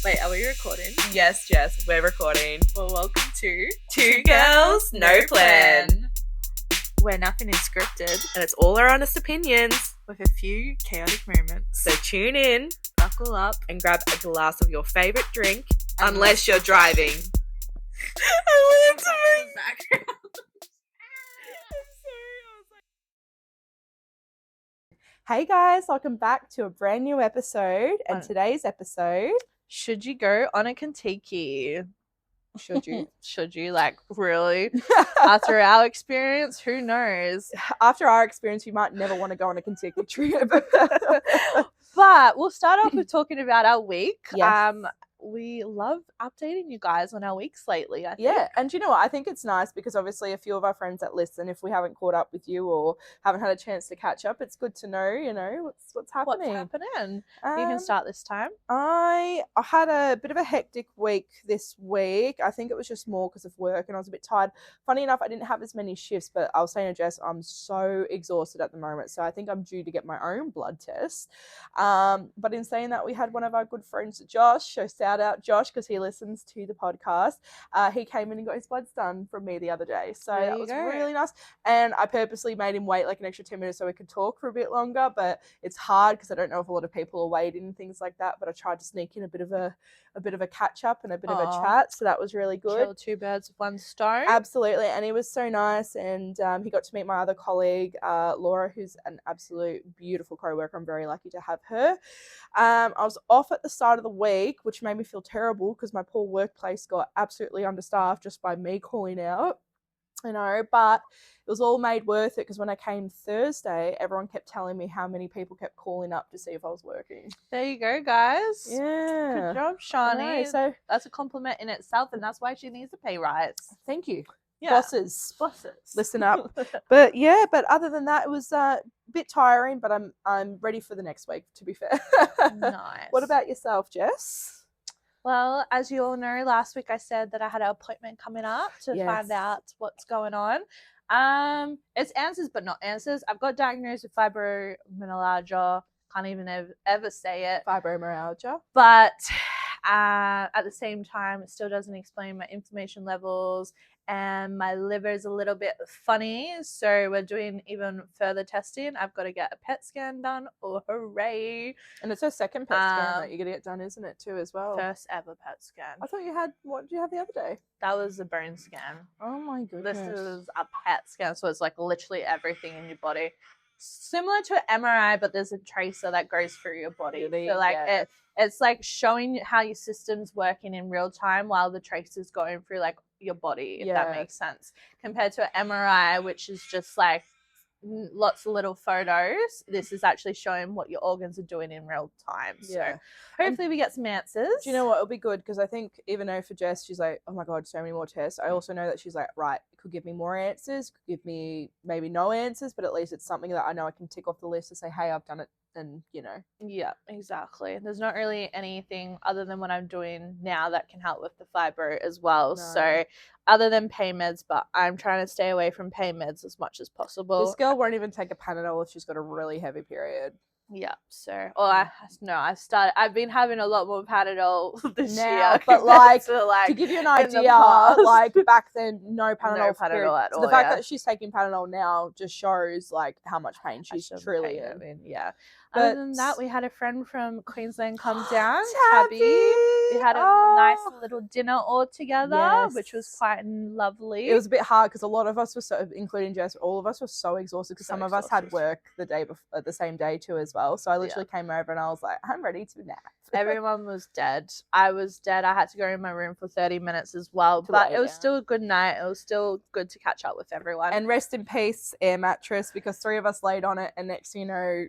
Wait, are we recording? Yes, Jess, we're recording. Well, welcome to Two Girls, No Plan. Where nothing is scripted And it's all our honest opinions. with a few chaotic moments. So tune in Buckle up. and grab a glass of your favourite drink, And unless you're driving. I want to move back. Hey guys, welcome back to a brand new episode. And today's episode, Should you go on a Contiki? should you? Should you? Like, really? After our experience, who knows? After our experience, you might never want to go on a Contiki trip. But we'll start off with talking about our week. Yes. We love updating you guys on our weeks lately, I think. Yeah, and you know what? I think it's nice because obviously a few of our friends that listen, if we haven't caught up with you or haven't had a chance to catch up, it's good to know, what's happening. What's happening? You can start this time. I had a bit of a hectic week this week. I think it was just more because of work and I was a bit tired. Funny enough, I didn't have as many shifts, but I was saying to Jess, I'm so exhausted at the moment. So I think I'm due to get my own blood test. But in saying that, we had one of our good friends, Josh, so shout out Josh because he listens to the podcast. He came in and got his bloods done from me the other day. So that was really nice. And I purposely made him wait like an extra 10 minutes so we could talk for a bit longer. But it's hard because I don't know if a lot of people are waiting and things like that. But I tried to sneak in a bit of a catch up and a bit of a chat. So that was really good. Kill two birds with one stone. Absolutely. And he was so nice. And he got to meet my other colleague, Laura, who's an absolute beautiful co-worker. I'm very lucky to have her. I was off at the start of the week, which made me feel terrible because my poor workplace got absolutely understaffed just by me calling out. But it was all made worth it because when I came Thursday, everyone kept telling me how many people kept calling up to see if I was working. There you go, guys. Yeah. Good job, Shani. So that's a compliment in itself, and that's why she needs a pay rise. thank you. Yeah. Bosses. Listen up. But But other than that, it was a bit tiring, but I'm ready for the next week, to be fair. Nice. What about yourself, Jess? Well, as you all know, last week I said that I had an appointment coming up to find out what's going on. It's answers but not answers. I've got diagnosed with fibromyalgia. Can't even ever say it. Fibromyalgia. But at the same time, it still doesn't explain my inflammation levels, and my liver's a little bit funny. So we're doing even further testing. I've got to get a PET scan done. Oh, hooray. And it's her second PET scan that you're going to get done, isn't it, too, as well? First ever PET scan. I thought you had, what did you have the other day? That was a bone scan. Oh, my goodness. This is a PET scan, so it's like literally everything in your body. Similar to an MRI, but there's a tracer that goes through your body. So like it's like showing how your system's working in real time while the tracer's going through like your body, if that makes sense. Compared to an MRI, which is just like lots of little photos. This is actually showing what your organs are doing in real time. So hopefully we get some answers. Do you know what? It'll be good because I think even though for Jess, she's like, oh my God, so many more tests. I also know that she's like, right, it could give me more answers, could give me maybe no answers, but at least it's something that I know I can tick off the list to say, hey, I've done it. And, Yeah, exactly. There's not really anything other than what I'm doing now that can help with the fibro as well. No. So other than pain meds, but I'm trying to stay away from pain meds as much as possible. This girl won't even take a Panadol if she's got a really heavy period. Yeah, so I've been having a lot more Panadol this year. But to give you an idea, like back then, no Panadol at all. So the fact that she's taking Panadol now just shows like how much pain she's truly in. Yeah. Other than that, we had a friend from Queensland come down, Tabby. We had a nice little dinner all together, which was quite lovely. It was a bit hard because a lot of us were including Jess, all of us were so exhausted because some of us had work the same day too as well. So I literally came over and I was like, I'm ready to nap. Everyone was dead. I was dead. I had to go in my room for 30 minutes as well. But it was still a good night. It was still good to catch up with everyone. And rest in peace, air mattress, because 3 of us laid on it and next thing you know,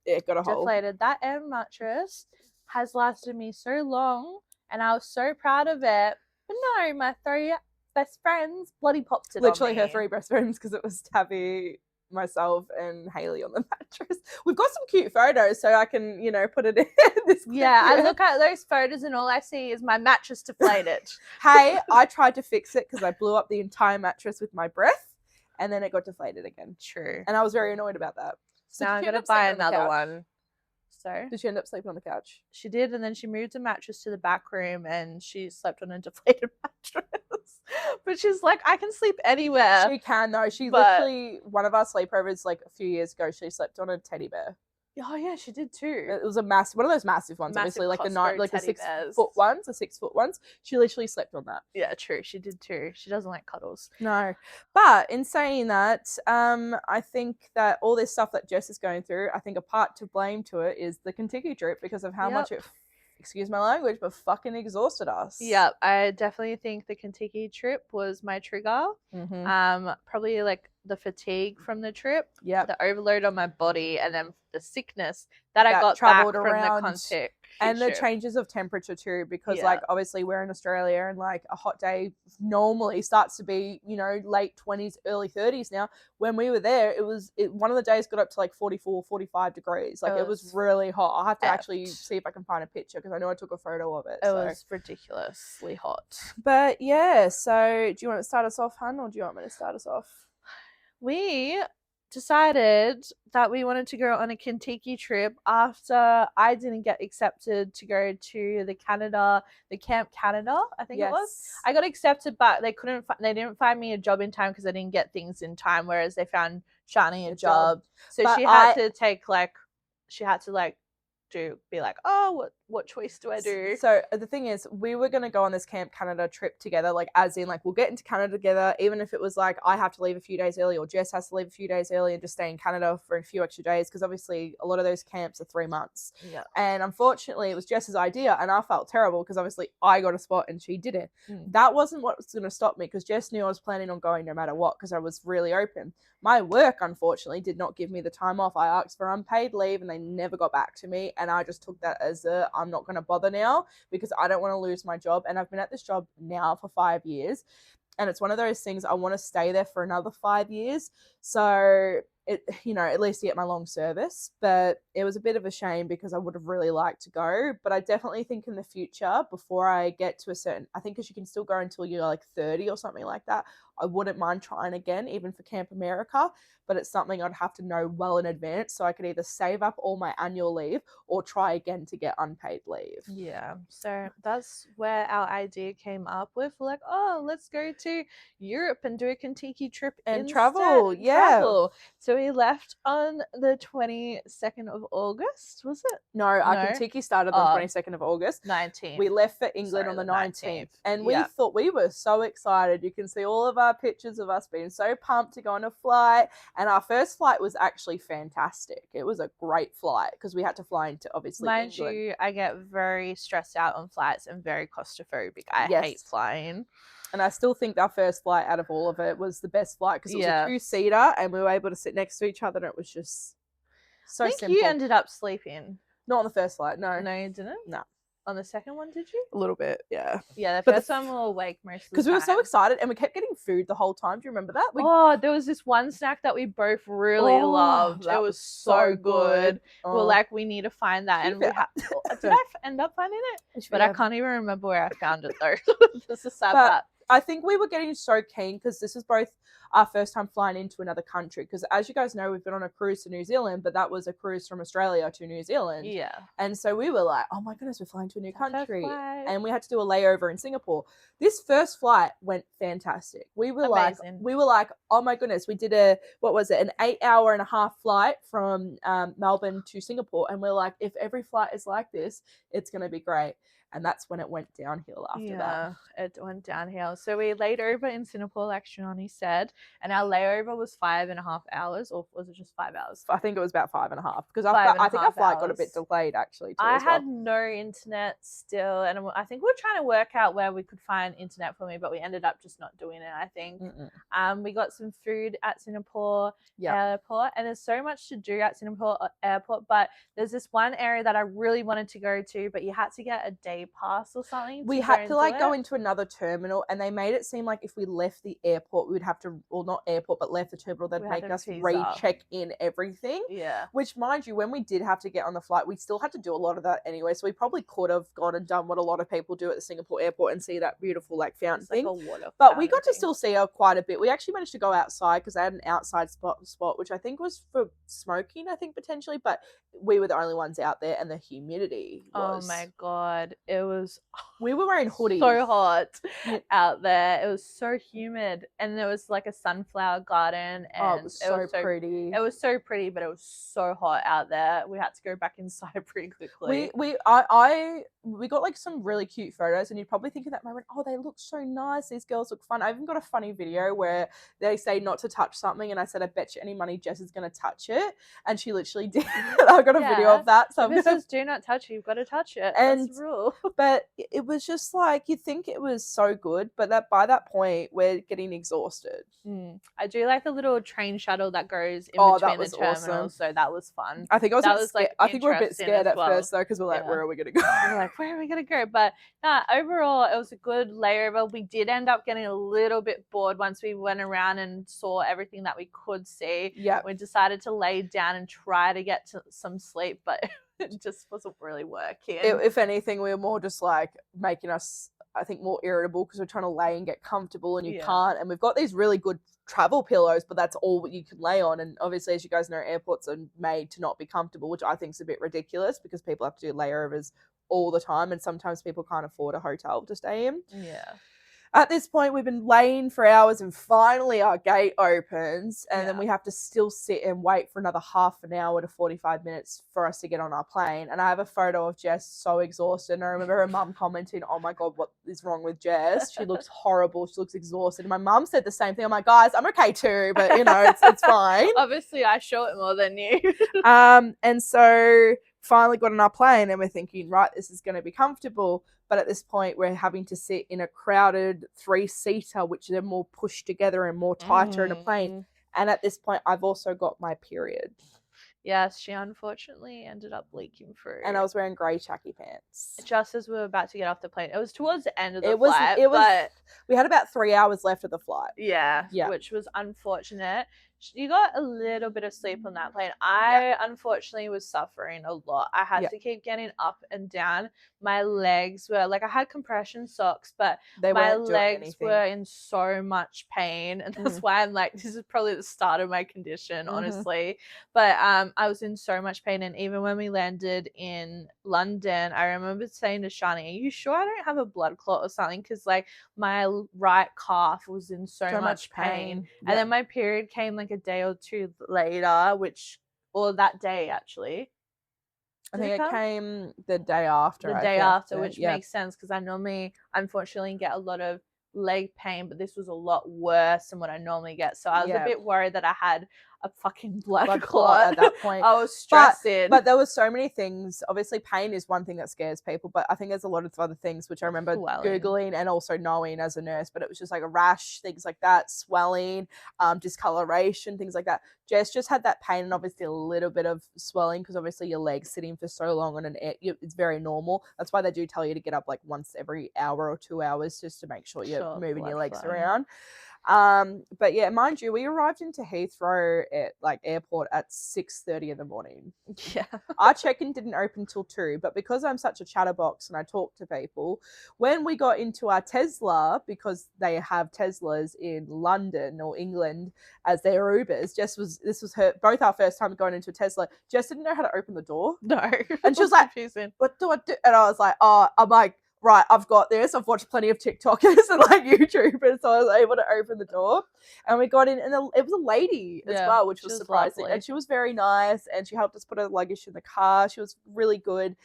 it got a hole. Deflated. That air mattress has lasted me so long and I was so proud of it. But no, my 3 best friends bloody popped it literally on me. Her 3 best friends because it was Tabby, myself and Haley on the mattress. We've got some cute photos so I can, put it in this clip. Yeah, I look at those photos and all I see is my mattress deflated. Hey, I tried to fix it because I blew up the entire mattress with my breath and then it got deflated again. True. And I was very annoyed about that. So now I'm going to buy another one. So Did she end up sleeping on the couch? she did, and then she moved the mattress to the back room, and she slept on a deflated mattress. But she's like, I can sleep anywhere. She can though. She but- literally, one of our sleepovers like a few years ago, she slept on a teddy bear. Oh yeah, she did too. It was a massive, one of those massive ones, Massive obviously, like Costco the teddy 6 bears. foot ones, the 6 foot ones. She literally slept on that. Yeah, true. She did too. She doesn't like cuddles. No, but in saying that, I think that all this stuff that Jess is going through, I think a part to blame to it is the Contiki trip because of how much it, excuse my language, but fucking exhausted us. Yeah, I definitely think the Contiki trip was my trigger. Probably like the fatigue from the trip, the overload on my body, and then the sickness that I got traveled back around, from the Contiki and the trip. changes of temperature too, because like obviously we're in Australia and like a hot day normally starts to be, you know, late 20s, early 30s now. When we were there, one of the days got up to like 44, 45 degrees. Like it was really hot. I'll have to actually see if I can find a picture because I know I took a photo of it. It was ridiculously hot. But yeah, so do you want to start us off, hun, or do you want me to start us off? We decided that we wanted to go on a Contiki trip after I didn't get accepted to go to the Camp Canada, I think it was. I got accepted, but they didn't find me a job in time because I didn't get things in time, whereas they found Shani a job. So she had to be like, oh, what choice do I do? So the thing is, we were going to go on this Camp Canada trip together, like as in like we'll get into Canada together, even if it was like I have to leave a few days early or Jess has to leave a few days early and just stay in Canada for a few extra days because obviously a lot of those camps are 3 months. Yeah. And unfortunately it was Jess's idea and I felt terrible because obviously I got a spot and she didn't. That wasn't what was going to stop me because Jess knew I was planning on going no matter what because I was really open. My work, unfortunately, did not give me the time off. I asked for unpaid leave and they never got back to me. And I just took that as I'm not going to bother now because I don't want to lose my job. And I've been at this job now for 5 years. And it's one of those things I want to stay there for another 5 years. So, at least to get my long service. But it was a bit of a shame because I would have really liked to go. But I definitely think in the future, before I get to I think because you can still go until you're like 30 or something like that, I wouldn't mind trying again, even for Camp America. But it's something I'd have to know well in advance so I could either save up all my annual leave or try again to get unpaid leave. Yeah, so that's where our idea came up with. We're like, oh, let's go to Europe and do a Contiki trip and instead. travel. Travel. So we left on the 22nd of August, was it? No, our Contiki started on the 22nd of August. 19th. We left for England on the 19th. And we thought we were so excited. You can see all of our pictures of us being so pumped to go on a flight. And our first flight was actually fantastic. It was a great flight because we had to fly into obviously Mind England. you, I get very stressed out on flights and very claustrophobic. I hate flying. And I still think our first flight out of all of it was the best flight because it was a 2-seater and we were able to sit next to each other and it was just so simple. I think you ended up sleeping. Not on the first flight, no. No, you didn't? No. On the second one, did you? A little bit, yeah. Yeah, the first one we were awake most of the time. Because we were so excited and we kept getting food the whole time. Do you remember that? There was this one snack that we both really loved. It was so good. We're like, we need to find that. And did I end up finding it? But I can't even remember where I found it though. This is sad part. I think we were getting so keen because this is both our first time flying into another country. Because as you guys know, we've been on a cruise to New Zealand, but that was a cruise from Australia to New Zealand. Yeah. And so we were like, oh my goodness, we're flying to a new country. And we had to do a layover in Singapore. This first flight went fantastic. We were like, oh my goodness, we did an 8.5-hour flight from Melbourne to Singapore. And we're like, if every flight is like this, it's going to be great. And that's when it went downhill after that. Yeah, it went downhill. So we laid over in Singapore, like Shani said, and our layover was 5.5 hours, or was it just 5 hours? I think it was about 5.5 because I think our flight got a bit delayed actually. I had no internet still, and I think we were trying to work out where we could find internet for me, but we ended up just not doing it. I think we got some food at Singapore airport, and there's so much to do at Singapore airport, but there's this one area that I really wanted to go to, but you had to get a day day pass or something. We had to like go into another terminal, and they made it seem like if we left the airport, we would have to, or not airport, but left the terminal, they'd make us recheck in everything. Yeah. Which, mind you, when we did have to get on the flight, we still had to do a lot of that anyway. So we probably could have gone and done what a lot of people do at the Singapore airport and see that beautiful like fountain thing. But we got to still see her quite a bit. We actually managed to go outside because they had an outside spot, which I think was for smoking, I think potentially, but we were the only ones out there, and the humidity was... Oh my god, it was... We were wearing hoodies. So hot out there. It was so humid, and there was like a sunflower garden, and it was so pretty. It was so pretty, but it was so hot out there. We had to go back inside pretty quickly. We got like some really cute photos, and you'd probably think in that moment, oh, they look so nice. These girls look fun. I even got a funny video where they say not to touch something, and I said, I bet you any money Jess is going to touch it, and she literally did. I got a video of that. So if it says do not touch it, you've got to touch it. And, that's the rule. But it was just like, you'd think it was so good, but that by that point, we're getting exhausted. I do like the little train shuttle that goes in between the terminals, awesome. So that was fun. I think I think we're a bit scared at first though, because we're like, where are we going to go? We're like, where are we going to go? But overall, it was a good layover. We did end up getting a little bit bored once we went around and saw everything that we could see. Yeah, we decided to lay down and try to get to some sleep, but it just wasn't really working. If anything, we were more just like making us, I think, more irritable because we're trying to lay and get comfortable, and you can't. And we've got these really good travel pillows, but that's all you can lay on. And obviously, as you guys know, airports are made to not be comfortable, which I think is a bit ridiculous because people have to do layovers all the time, and sometimes people can't afford a hotel to stay in. Yeah. At this point, we've been laying for hours, and finally our gate opens, and then we have to still sit and wait for another half an hour to 45 minutes for us to get on our plane. And I have a photo of Jess so exhausted, and I remember her mum commenting, oh my god, what is wrong with Jess? She looks horrible, she looks exhausted. And my mum said the same thing. I'm like, guys, I'm okay too, but you know, it's fine. Obviously I show it more than you. And so finally got on our plane, and we're thinking, right, this is going to be comfortable. But at this point, we're having to sit in a crowded 3-seater, which they're more pushed together and more tighter in a plane. And at this point, I've also got my period. Yes, she unfortunately ended up leaking through. And I was wearing grey chacky pants. Just as we were about to get off the plane. It was towards the end of the flight. But we had about 3 hours left of the flight. Yeah, which was unfortunate. You got a little bit of sleep on that plane. I unfortunately was suffering a lot. I had to keep getting up and down. My legs were like, I had compression socks, but my legs were in so much pain, and that's why I'm like, this is probably the start of my condition, honestly. But I was in so much pain, and even when we landed in London, I remember saying to Shani, are you sure I don't have a blood clot or something? Because like my right calf was in so much pain. And then my period came like a day or two later, or that day actually. I think it came the day after. Which makes sense because I normally, unfortunately, get a lot of leg pain, but this was a lot worse than what I normally get. So I was a bit worried that I had a fucking blood clot at that point. I was stressing. But there were so many things. Obviously, pain is one thing that scares people, but I think there's a lot of other things which I remember Googling and also knowing as a nurse, but it was just like a rash, things like that, swelling, discoloration, things like that. Jess just had that pain and obviously a little bit of swelling because obviously your legs sitting for so long on it's very normal. That's why they do tell you to get up like once every hour or 2 hours just to make sure you're moving your legs around. But yeah, mind you, we arrived into Heathrow airport at 6:30 in the morning. Yeah. Our check-in didn't open till 2, but because I'm such a chatterbox and I talk to people, when we got into our Tesla, because they have Teslas in London or England as their Ubers, this was both our first time going into a Tesla. Jess didn't know how to open the door. No. And she was like, what do I do? And I was like, I'm like, right, I've got this. I've watched plenty of TikTokers and like YouTubers, so I was able to open the door. And we got in, and it was a lady as well, which was surprising. Lovely. And she was very nice, and she helped us put our luggage in the car. She was really good.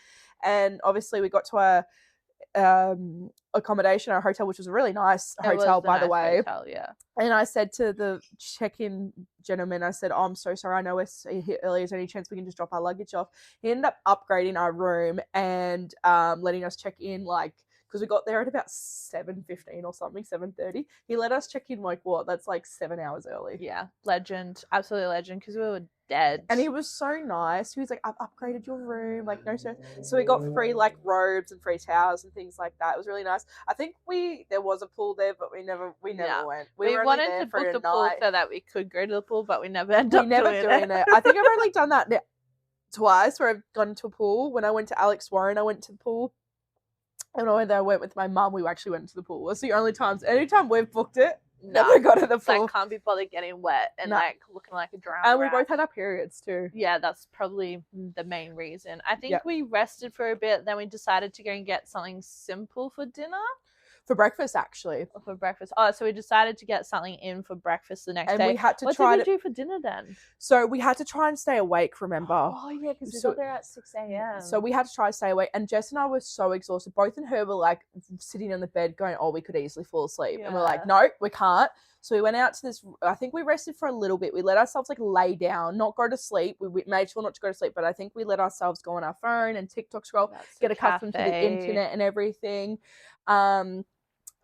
And obviously we got to our accommodation, our hotel, which was a really nice hotel, by the way. Hotel, yeah. And I said to the check-in gentleman, I said, I'm so sorry, I know we're here early, is there any chance we can just drop our luggage off? He ended up upgrading our room and letting us check in, like, because we got there at about 7:15 or something, 7:30. He let us check in like what? That's like 7 hours early. Yeah, legend, absolutely legend, because we were dead. And he was so nice. He was like, I've upgraded your room, like no stress. So we got free like robes and free towels and things like that. It was really nice. I think there was a pool there, but we never Yeah. went. We were only wanted there to for book a the pool night. so that we could go to the pool, but we never ended up never doing it. I think I've only done that twice where I've gone to a pool. When I went to Alex Warren, I went to the pool. And when I went with my mum, we actually went to the pool. That's the only times. Anytime we've booked it, never got to the pool. Like, can't be bothered getting wet and like looking like a drowned And we rat. both had our periods too. Yeah, that's probably the main reason. I think we rested for a bit, then we decided to go and get something simple for dinner. For breakfast, actually. For breakfast. Oh, so we decided to get something in for breakfast the next day. And we had to what try did we do for dinner then? So we had to try and stay awake, remember? Oh, yeah, because we got there at 6 a.m. So we had to try and stay awake. And Jess and I were so exhausted. Both and her were like sitting on the bed going, oh, we could easily fall asleep. Yeah. And we're like, no, we can't. So we went out to this, I think we rested for a little bit. We let ourselves like lay down, not go to sleep. We made sure not to go to sleep, but I think we let ourselves go on our phone and TikTok scroll, get accustomed to the internet and everything.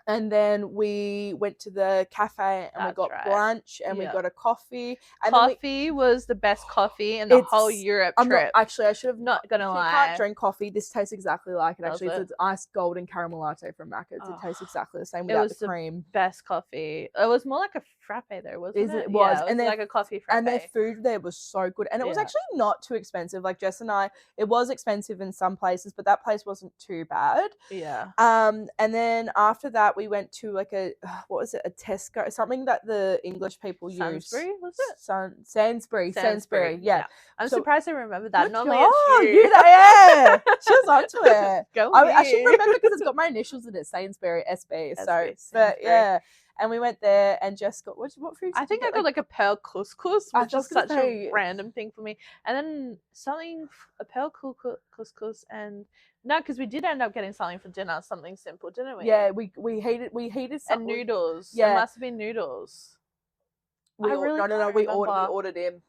And then we went to the cafe and we got brunch and we got a coffee. And coffee was the best coffee in the whole Europe trip. Actually, I should have not gonna lie. If you can't drink coffee, this tastes exactly like it. Actually, it's an iced golden caramel latte from Macca's. It tastes exactly the same without the cream. Best coffee. It was more like a frappe though, wasn't it? It was, yeah, it was like a coffee frappe. And their food there was so good, and it was actually not too expensive. Like Jess and I, it was expensive in some places, but that place wasn't too bad. Yeah. And then after that, we went to like a a Tesco, something that the English people use. Sainsbury, was it? Sainsbury. Yeah. I'm surprised I remember that. Good Normally job. it's you. Yeah. She was onto it. Go I should remember because it's got my initials in it, Sainsbury, SB. But yeah. And we went there and Jess got what food? I think I got like a pearl couscous, which is such a random thing for me. And then a pearl couscous and no, because we did end up getting something for dinner, something simple, didn't we? Yeah, we heated something. And noodles. Yeah. It must have been noodles. We ordered in.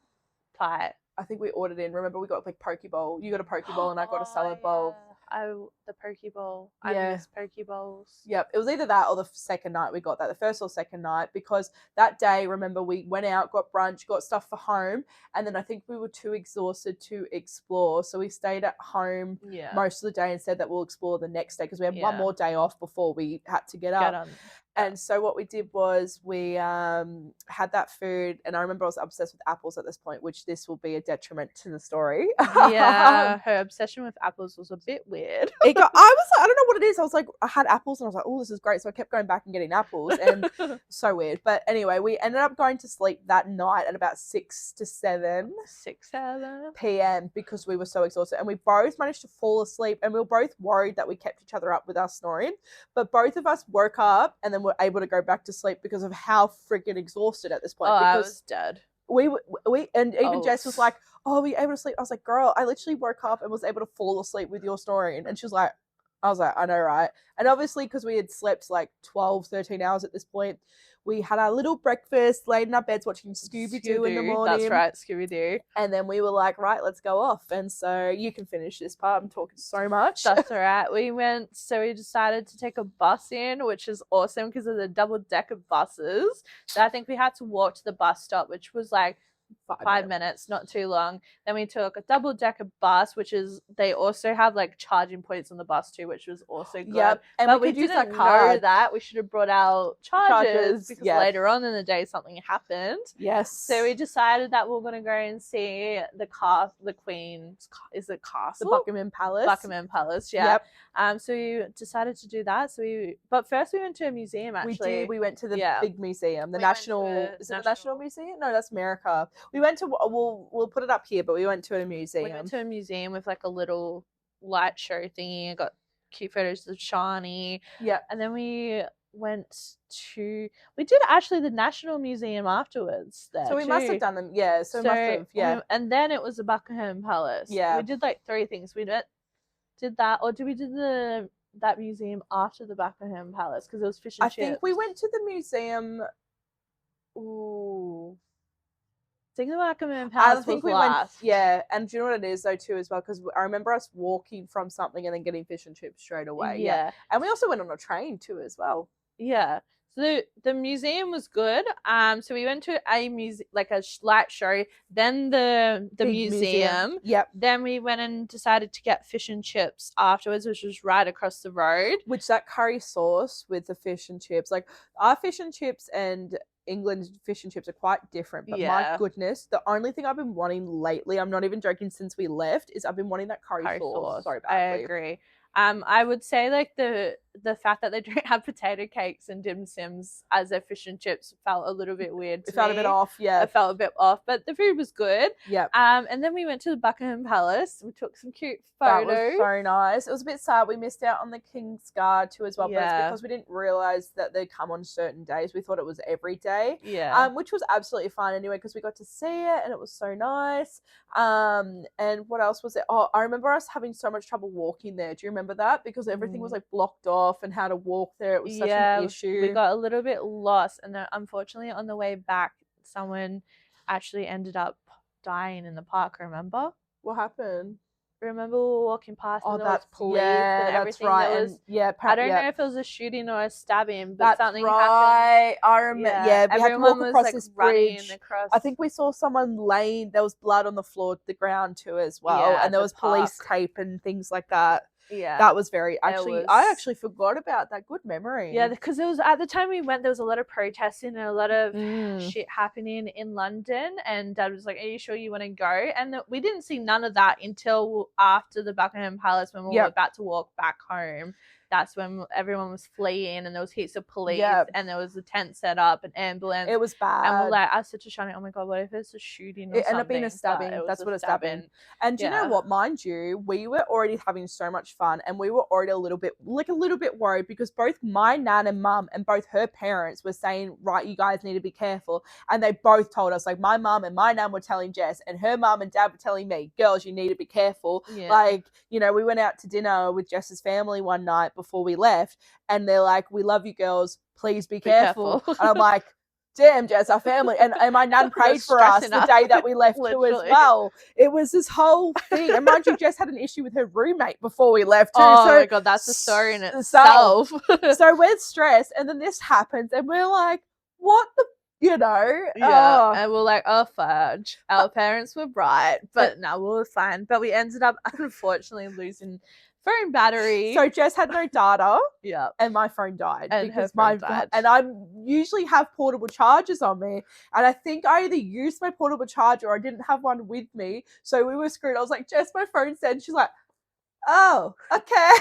Tight. I think we ordered in. Remember, we got like poke bowl. You got a poke bowl and I got a salad bowl. The poke bowl. I miss poke bowls. Yep. It was either that or the second night we got that. The first or second night, because that day, remember, we went out, got brunch, got stuff for home, and then I think we were too exhausted to explore. So we stayed at home most of the day and said that we'll explore the next day because we had one more day off before we had to get up. And so what we did was we had that food, and I remember I was obsessed with apples at this point, which this will be a detriment to the story. Yeah, her obsession with apples was a bit weird. I was like, I don't know what it is. I was like, I had apples, and I was like, oh, this is great. So I kept going back and getting apples, and so weird. But anyway, we ended up going to sleep that night at about 6 to 7 p.m. because we were so exhausted, and we both managed to fall asleep, and we were both worried that we kept each other up with our snoring, but both of us woke up and then were able to go back to sleep because of how freaking exhausted at this point. Oh, because I was dead. We and even Jess was like, oh, were you able to sleep? I was like, girl, I literally woke up and was able to fall asleep with your snoring. And she was like, I was like, I know, right? And obviously, because we had slept like 12, 13 hours at this point, we had our little breakfast, laid in our beds watching Scooby-Doo in the morning. That's right, Scooby-Doo. And then we were like, right, let's go off. And so you can finish this part. I'm talking so much. That's all right. We decided to take a bus in, which is awesome because of the double-decker buses. So I think we had to walk to the bus stop, which was like 5 minutes, not too long. Then we took a double-decker bus, which is they also have like charging points on the bus too, which was also good. Yep. And but we didn't use our know card. that. We should have brought our chargers because later on in the day something happened. Yes. So we decided that we're gonna go and see the Queen's, is it castle? The Buckingham Palace. Buckingham Palace, yeah. Yep. So we decided to do that. But first we went to a museum. Actually, we did. We went to the big museum, the National. Is it the National Museum? No, that's America. We went to. We'll put it up here, but we went to a museum. We went to a museum with like a little light show thingy. I got cute photos of Shani. Yeah, and then we did actually the National Museum afterwards there. So we must have done them. Yeah. So must have. Yeah. And then it was the Buckingham Palace. Yeah. We did like 3 things. We did that, or did we do that museum after the Buckingham Palace because it was fish and chips? I think we went to the museum. Ooh. think the Buckingham I Palace think was we last. went, yeah, and do you know what it is though too as well? Because I remember us walking from something and then getting fish and chips straight away. Yeah, and we also went on a train too as well. Yeah. So the museum was good. So we went to a like a light show, then the Big museum. Yep. Then we went and decided to get fish and chips afterwards, which was right across the road. Which that curry sauce with the fish and chips, like our fish and chips and England's fish and chips are quite different. But my goodness, the only thing I've been wanting lately, I'm not even joking, since we left, is I've been wanting that curry sauce so badly. I agree. I would say like the fact that they don't have potato cakes and dim sims as their fish and chips felt a little bit weird to me. It felt a bit off, yeah. It felt a bit off, but the food was good. Yeah. And then we went to the Buckingham Palace. We took some cute photos. That was so nice. It was a bit sad. We missed out on the King's Guard too as well, but it's because we didn't realise that they come on certain days. We thought it was every day. Yeah. Which was absolutely fine anyway because we got to see it and it was so nice. And what else was it? Oh, I remember us having so much trouble walking there. Do you remember that? Because everything was like blocked off and how to walk there. It was such an issue. We got a little bit lost, and then unfortunately on the way back, someone actually ended up dying in the park. Remember? What happened? Remember we were walking past and there was police and everything. That's right. I don't know if it was a shooting or a stabbing, but something happened. I remember. Yeah, we had to walk across this bridge. Across. I think we saw someone laying. There was blood on the floor, the ground too, as well, and there was police tape and things like that. Yeah, that was very I actually forgot about that. Good memory. Yeah, because it was at the time we went, there was a lot of protesting and a lot of shit happening in London, and Dad was like, "Are you sure you want to go?" And we didn't see none of that until after the Buckingham Palace when we were about to walk back home. That's when everyone was fleeing and there was heaps of police and there was a tent set up, an ambulance. It was bad. And we're like, I said to Shani, oh my God, what if it's a shooting or something? It ended up being a stabbing. That's what it's stabbing. And do you know what? Mind you, we were already having so much fun and we were already a little bit worried because both my nan and mum and both her parents were saying, right, you guys need to be careful. And they both told us, like my mum and my nan were telling Jess and her mum and dad were telling me, girls, you need to be careful. Yeah. Like, you know, we went out to dinner with Jess's family one night before we left and they're like, we love you girls, please be careful. And I'm like, damn, Jess, our family. And my nan prayed for us the day that we left too as well. It was this whole thing. And mind you, Jess had an issue with her roommate before we left too. Oh my God, that's a story in itself. So we're stressed and then this happens and we're like, what the, you know? Yeah. And we're like, oh, fudge. Our parents were right, but no, we were fine. But we ended up, unfortunately, losing phone battery. So Jess had no data. Yeah. And my phone died. And because her phone died. And I usually have portable chargers on me. And I think I either used my portable charger or I didn't have one with me. So we were screwed. I was like, Jess, my phone's dead. She's like, oh, okay.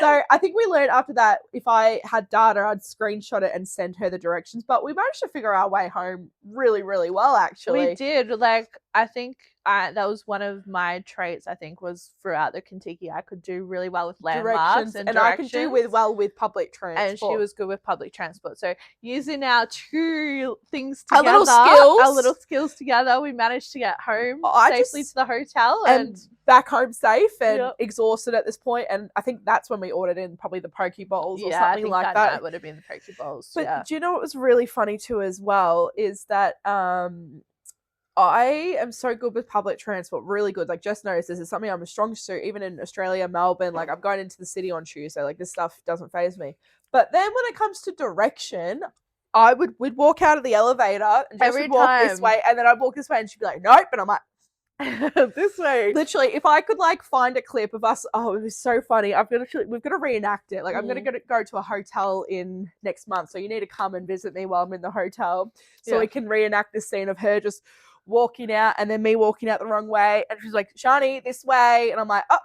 So I think we learned after that, if I had data, I'd screenshot it and send her the directions. But we managed to figure our way home really, really well, actually. We did. Like, I think that was one of my traits, I think, was throughout the Contiki. I could do really well with landmarks and directions. I could do well with public transport. And she was good with public transport. So using our two things together, our little skills together, we managed to get home safely to the hotel. And back home safe and exhausted at this point. And I think that's when we ordered in probably the poke bowls or something like that. That would have been the poke bowls. But do you know what was really funny too as well is that I am so good with public transport, really good. Like, just noticed this is something I'm a strong suit, even in Australia, Melbourne. Like, I'm going into the city on Tuesday. Like, this stuff doesn't faze me. But then when it comes to direction, we'd walk out of the elevator and just would walk this way, and then I'd walk this way, and she'd be like, nope, and I'm like, this way. Literally, if I could like find a clip of us, it was so funny. We've got to reenact it. Like, I'm gonna go to a hotel in next month, so you need to come and visit me while I'm in the hotel, so we can reenact this scene of her just walking out and then me walking out the wrong way, and she's like, Shani, this way, and I'm like, oh.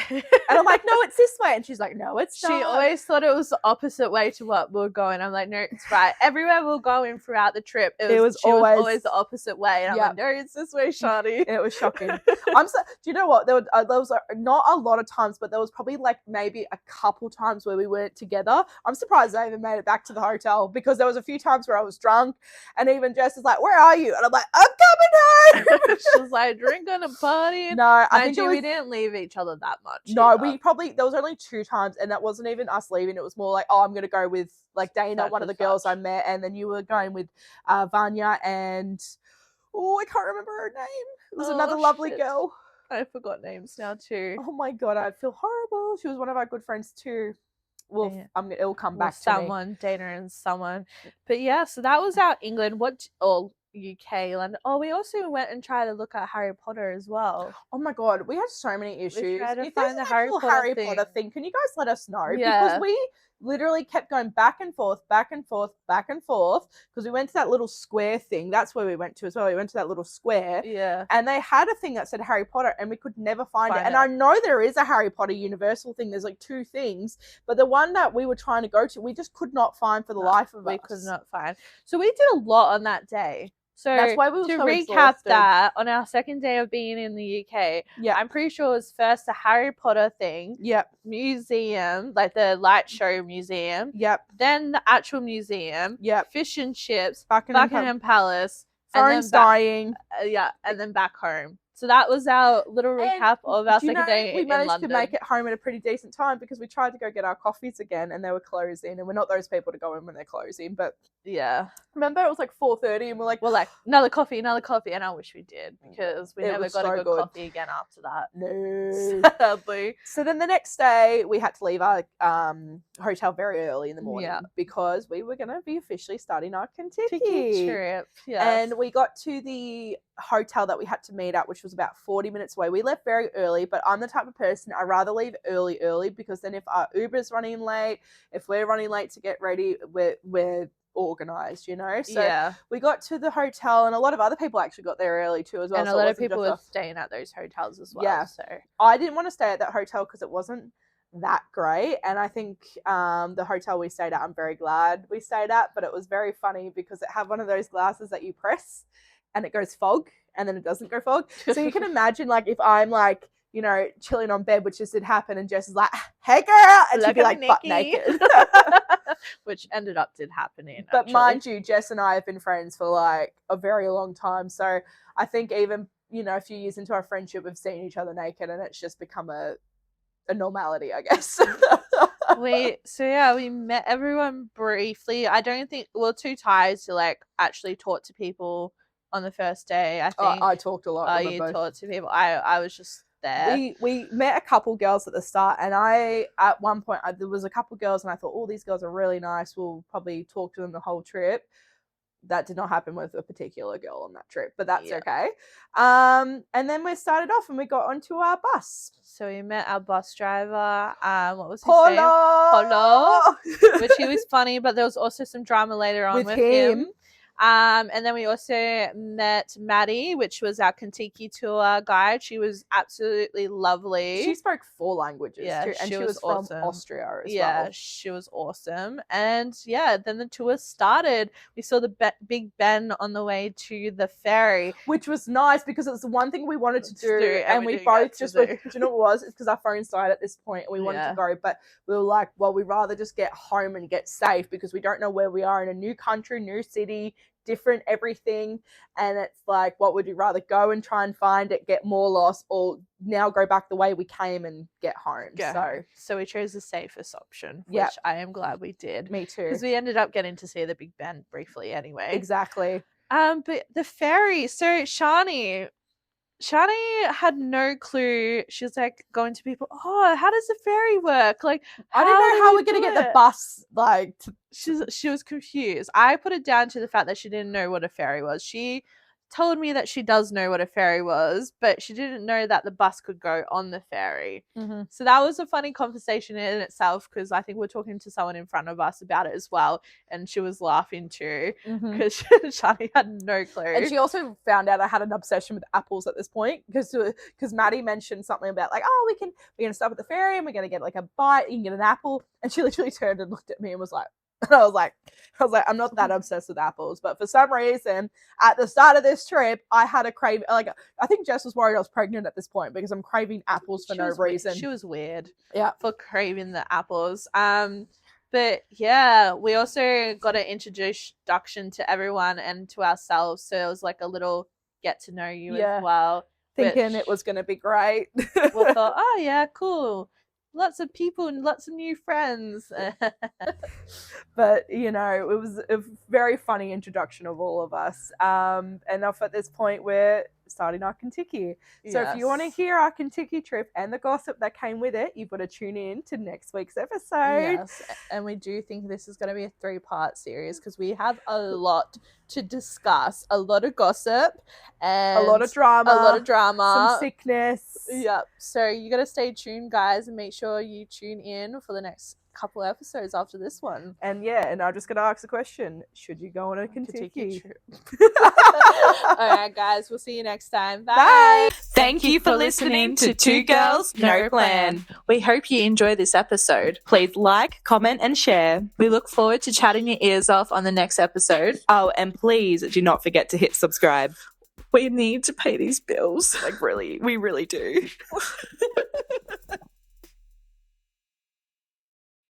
And I'm like, no, it's this way. And she's like, no, it's not. She always thought it was the opposite way to what we were going. I'm like, no, it's right. Everywhere we were going throughout the trip, she was always the opposite way. And I'm like, no, it's this way, Shani. It was shocking. Do you know what? There was not a lot of times, but there was probably like maybe a couple times where we weren't together. I'm surprised I even made it back to the hotel because there was a few times where I was drunk and even Jess is like, where are you? And I'm like, I'm coming home. She was like, drinking and partying. No, I think we didn't leave each other that much. No, either. we probably, there was only 2 times, and that wasn't even us leaving. It was more like, oh, I'm going to go with like Dana, Such one of and the girls I such. met, and then you were going with Vanya and, oh, I can't remember her name. It was another lovely shit. girl. I forgot names now too. Oh my God, I feel horrible. She was one of our good friends too. Well, Yeah. it'll come Well, back to me. someone, Dana and someone. But yeah, so that was our England. UK, London. Oh, we also went and tried to look at Harry Potter as well. Oh my God, we had so many issues. tried to If there's find an the Harry actual Potter Harry Potter thing. thing, can you guys let us know? Yeah. Because we literally kept going back and forth, back and forth, back and forth, because we went to that little square thing. That's where we went to as well. We went to that little square. Yeah. And they had a thing that said Harry Potter, and we could never find it. And it. I know there is a Harry Potter Universal thing. There's like 2 things, but the one that we were trying to go to, we just could not find for the life of us. We could not find. So we did a lot on that day. So That's why we were to so recap exhausted. that, on our second day of being in the UK, Yeah. I'm pretty sure it was first a Harry Potter thing. Yep. Museum, like the light show museum. Yep. Then the actual museum. Yep. Fish and chips. Buckingham Palace. Phone's dying. And then back home. So that was our little recap of our second day we in managed London. to make it home at a pretty decent time because we tried to go get our coffees again and they were closing, and we're not those people to go in when they're closing. But yeah, remember, it was like 4:30 and we're like another coffee, and I wish we did because we never got a good coffee again after that. No. Sadly. So then the next day we had to leave our hotel very early in the morning because we were going to be officially starting our Contiki trip. And we got to the hotel that we had to meet at, which was about 40 minutes away. We left very early, but I'm the type of person, I'd rather leave early because then if our Uber's running late, if we're running late to get ready, we're organized, you know? So we got to the hotel, and a lot of other people actually got there early too as well. And a lot of people were staying at those hotels as well. Yeah. So I didn't want to stay at that hotel because it wasn't that great, and I think the hotel we stayed at, I'm very glad we stayed at, but it was very funny because it had one of those glasses that you press and it goes fog and then it doesn't go fog. So you can imagine, like, if I'm like, you know, chilling on bed, which just did happen, and Jess is like, hey girl, and she'd be like butt naked. Which ended up did happening. But actually. mind you, Jess and I have been friends for like a very long time, so I think even, you know, a few years into our friendship, we've seen each other naked, and it's just become a normality, I guess. We met everyone briefly. I don't think we were too tired to like actually talk to people on the first day. I think I talked a lot. You talked to people. I was just there. We met a couple girls at the start, and at one point there was a couple girls, and I thought, oh, these girls are really nice. We'll probably talk to them the whole trip. That did not happen with a particular girl on that trip, but that's okay. And then we started off and we got onto our bus. So we met our bus driver. What was his Polo. name? Polo. Which he was funny, but there was also some drama later on with him. And then we also met Maddie, which was our Contiki tour guide. She was absolutely lovely. She spoke 4 languages too, and she was from Austria as well. Yeah, she was awesome. And then the tour started. We saw the Big Ben on the way to the ferry, which was nice because it was the one thing we wanted to do, and we both just went, do you know what it was? It's because our phones died at this point and we wanted to go, but we were like, well, we'd rather just get home and get safe because we don't know where we are in a new country, new city, different everything, and it's like, what would you rather, go and try and find it, get more lost, or now go back the way we came and get home? So we chose the safest option, which I am glad we did. Me too, because we ended up getting to see the Big Ben briefly anyway. Exactly. But the ferry, so Shani had no clue. She was like going to people, oh, how does the ferry work? Like, I don't know how we're going to get the bus. Like, she was confused. I put it down to the fact that she didn't know what a ferry was. She told me that she does know what a ferry was, but she didn't know that the bus could go on the ferry. Mm-hmm. So that was a funny conversation in itself, because I think we're talking to someone in front of us about it as well, and she was laughing too because Shani had no clue. And she also found out I had an obsession with apples at this point because Maddie mentioned something about like, oh, we're gonna stop at the ferry and we're gonna get like a bite, you can get an apple, and she literally turned and looked at me and was like, and I was like, I'm not that obsessed with apples, but for some reason, at the start of this trip, I had a crave. Like, I think Jess was worried I was pregnant at this point because I'm craving apples for no reason. She was weird, for craving the apples. But yeah, we also got an introduction to everyone and to ourselves, so it was like a little get to know you as well. thinking it was going to be great. We thought, oh yeah, cool. Lots of people and lots of new friends. But, you know, it was a very funny introduction of all of us. And off at this point, we're starting our Contiki. So if you want to hear our Contiki trip and the gossip that came with it, you've got to tune in to next week's episode. Yes, and we do think this is going to be a 3-part series because we have a lot to discuss, a lot of gossip and a lot of drama, some sickness. Yep. So you got to stay tuned, guys, and make sure you tune in for the next couple episodes after this one. And I'm just gonna ask the question: should you go on a Contiki trip? All right, guys, we'll see you next time. Bye. Bye. Thank you for listening to Two Girls, No Plan. We hope you enjoy this episode. Please like, comment, and share. We look forward to chatting your ears off on the next episode. Oh, and please do not forget to hit subscribe. We need to pay these bills. Like, really, we really do.